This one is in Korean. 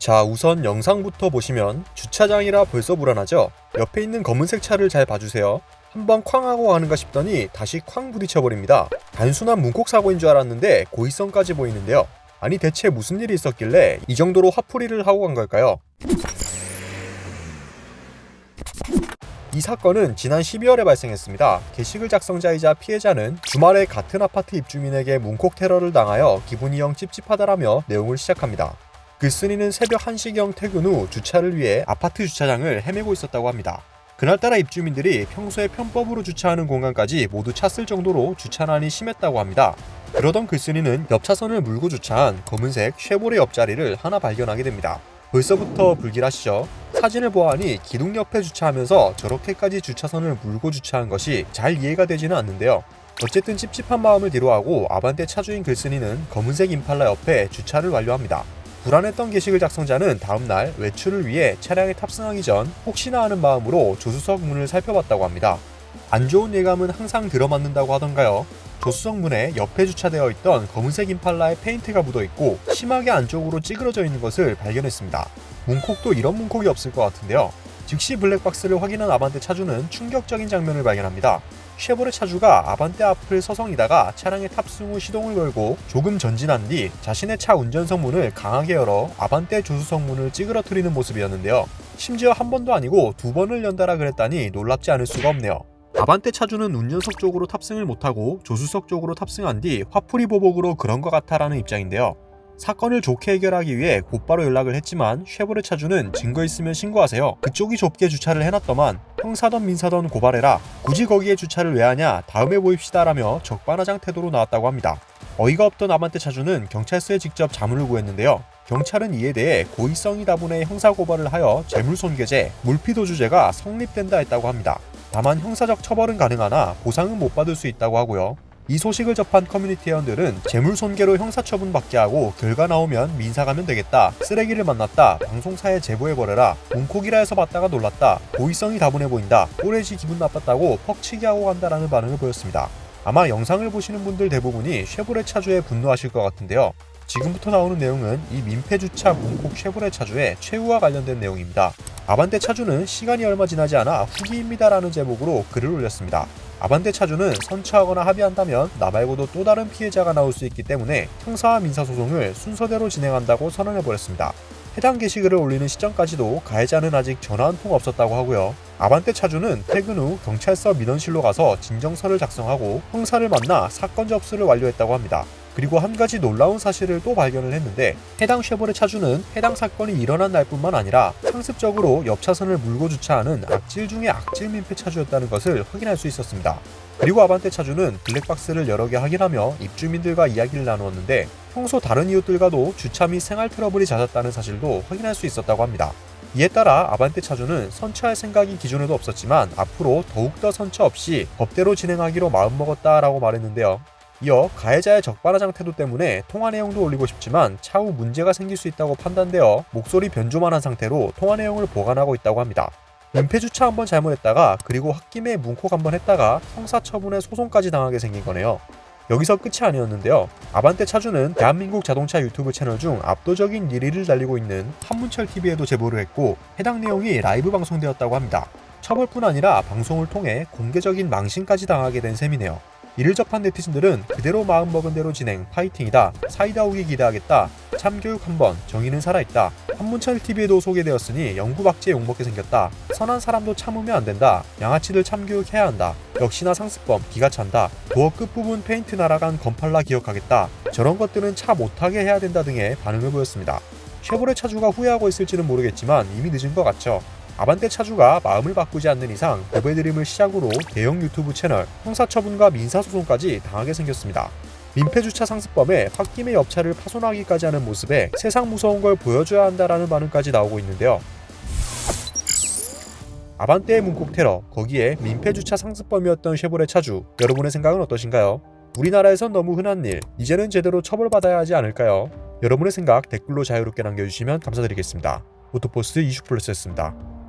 자, 우선 영상부터 보시면 주차장이라 벌써 불안하죠? 옆에 있는 검은색 차를 잘 봐주세요. 한번 쾅 하고 가는가 싶더니 다시 쾅 부딪혀버립니다. 단순한 문콕 사고인 줄 알았는데 고의성까지 보이는데요. 아니 대체 무슨 일이 있었길래 이 정도로 화풀이를 하고 간 걸까요? 이 사건은 지난 12월에 발생했습니다. 게시글 작성자이자 피해자는 주말에 같은 아파트 입주민에게 문콕 테러를 당하여 기분이 영 찝찝하다라며 내용을 시작합니다. 글쓴이는 새벽 1시경 퇴근 후 주차를 위해 아파트 주차장을 헤매고 있었다고 합니다. 그날따라 입주민들이 평소에 편법으로 주차하는 공간까지 모두 찼을 정도로 주차난이 심했다고 합니다. 그러던 글쓴이는 옆 차선을 물고 주차한 검은색 쉐보레 옆자리를 하나 발견하게 됩니다. 벌써부터 불길하시죠? 사진을 보아하니 기둥 옆에 주차하면서 저렇게까지 주차선을 물고 주차한 것이 잘 이해가 되지는 않는데요. 어쨌든 찝찝한 마음을 뒤로하고 아반떼 차주인 글쓴이는 검은색 임팔라 옆에 주차를 완료합니다. 불안했던 게시글 작성자는 다음날 외출을 위해 차량에 탑승하기 전 혹시나 하는 마음으로 조수석 문을 살펴봤다고 합니다. 안 좋은 예감은 항상 들어맞는다고 하던가요? 조수석 문에 옆에 주차되어 있던 검은색 임팔라에 페인트가 묻어있고 심하게 안쪽으로 찌그러져 있는 것을 발견했습니다. 문콕도 이런 문콕이 없을 것 같은데요. 즉시 블랙박스를 확인한 아반떼 차주는 충격적인 장면을 발견합니다. 쉐보레 차주가 아반떼 앞을 서성이다가 차량에 탑승 후 시동을 걸고 조금 전진한 뒤 자신의 차 운전석 문을 강하게 열어 아반떼 조수석 문을 찌그러뜨리는 모습이었는데요. 심지어 한 번도 아니고 두 번을 연달아 그랬다니 놀랍지 않을 수가 없네요. 아반떼 차주는 운전석 쪽으로 탑승을 못하고 조수석 쪽으로 탑승한 뒤 화풀이 보복으로 그런 것 같아라는 입장인데요. 사건을 좋게 해결하기 위해 곧바로 연락을 했지만 쉐보레 차주는 증거 있으면 신고하세요. 그쪽이 좁게 주차를 해놨더만 형사던 민사던 고발해라. 굳이 거기에 주차를 왜 하냐. 다음에 보입시다 라며 적반하장 태도로 나왔다고 합니다. 어이가 없던 아반떼 차주는 경찰서에 직접 자문을 구했는데요. 경찰은 이에 대해 고의성이 다분해 형사고발을 하여 재물손괴죄, 물피도주죄가 성립된다 했다고 합니다. 다만 형사적 처벌은 가능하나 보상은 못 받을 수 있다고 하고요. 이 소식을 접한 커뮤니티 회원들은 재물손괴로 형사처분 받게 하고 결과 나오면 민사 가면 되겠다. 쓰레기를 만났다. 방송사에 제보해버려라. 문콕이라 해서 봤다가 놀랐다. 고의성이 다분해 보인다. 꼬레지 기분 나빴다고 퍽치기 하고 간다라는 반응을 보였습니다. 아마 영상을 보시는 분들 대부분이 쉐보레 차주에 분노하실 것 같은데요. 지금부터 나오는 내용은 이 민폐주차 문콕 쉐보레 차주의 최후와 관련된 내용입니다. 아반떼 차주는 시간이 얼마 지나지 않아 후기입니다라는 제목으로 글을 올렸습니다. 아반떼 차주는 선처하거나 합의한다면 나 말고도 또 다른 피해자가 나올 수 있기 때문에 형사와 민사소송을 순서대로 진행한다고 선언해버렸습니다. 해당 게시글을 올리는 시점까지도 가해자는 아직 전화 한 통 없었다고 하고요. 아반떼 차주는 퇴근 후 경찰서 민원실로 가서 진정서를 작성하고 형사를 만나 사건 접수를 완료했다고 합니다. 그리고 한 가지 놀라운 사실을 또 발견을 했는데 해당 쉐보레 차주는 해당 사건이 일어난 날뿐만 아니라 상습적으로 옆 차선을 물고 주차하는 악질 중의 악질 민폐 차주였다는 것을 확인할 수 있었습니다. 그리고 아반떼 차주는 블랙박스를 여러 개 확인하며 입주민들과 이야기를 나누었는데 평소 다른 이웃들과도 주차 및 생활 트러블이 잦았다는 사실도 확인할 수 있었다고 합니다. 이에 따라 아반떼 차주는 선처할 생각이 기존에도 없었지만 앞으로 더욱더 선처 없이 법대로 진행하기로 마음먹었다라고 말했는데요. 이어 가해자의 적반하장 태도 때문에 통화 내용도 올리고 싶지만 차후 문제가 생길 수 있다고 판단되어 목소리 변조만 한 상태로 통화 내용을 보관하고 있다고 합니다. 민폐주차 한번 잘못했다가 그리고 홧김에 문콕 한번 했다가 형사처분에 소송까지 당하게 생긴 거네요. 여기서 끝이 아니었는데요. 아반떼 차주는 대한민국 자동차 유튜브 채널 중 압도적인 1위를 달리고 있는 한문철TV에도 제보를 했고 해당 내용이 라이브 방송되었다고 합니다. 처벌뿐 아니라 방송을 통해 공개적인 망신까지 당하게 된 셈이네요. 이를 접한 네티즌들은 그대로 마음먹은 대로 진행, 파이팅이다, 사이다 오기 기대하겠다, 참교육 한번, 정의는 살아있다, 한문철TV에도 소개되었으니 영구박지에 욕먹게 생겼다, 선한 사람도 참으면 안된다, 양아치들 참교육해야 한다, 역시나 상습범, 기가 찬다, 도어 끝부분 페인트 날아간 건팔라 기억하겠다, 저런 것들은 차 못하게 해야 된다 등의 반응을 보였습니다. 쉐보레 차주가 후회하고 있을지는 모르겠지만 이미 늦은 것 같죠. 아반떼 차주가 마음을 바꾸지 않는 이상 고배드림을 시작으로 대형 유튜브 채널, 형사처분과 민사소송까지 당하게 생겼습니다. 민폐주차 상습범에 홧김에 옆차를 파손하기까지 하는 모습에 세상 무서운 걸 보여줘야 한다라는 반응까지 나오고 있는데요. 아반떼의 문콕 테러, 거기에 민폐주차 상습범이었던 쉐보레 차주, 여러분의 생각은 어떠신가요? 우리나라에선 너무 흔한 일, 이제는 제대로 처벌받아야 하지 않을까요? 여러분의 생각 댓글로 자유롭게 남겨주시면 감사드리겠습니다. 오토포스트 이슈플러스였습니다.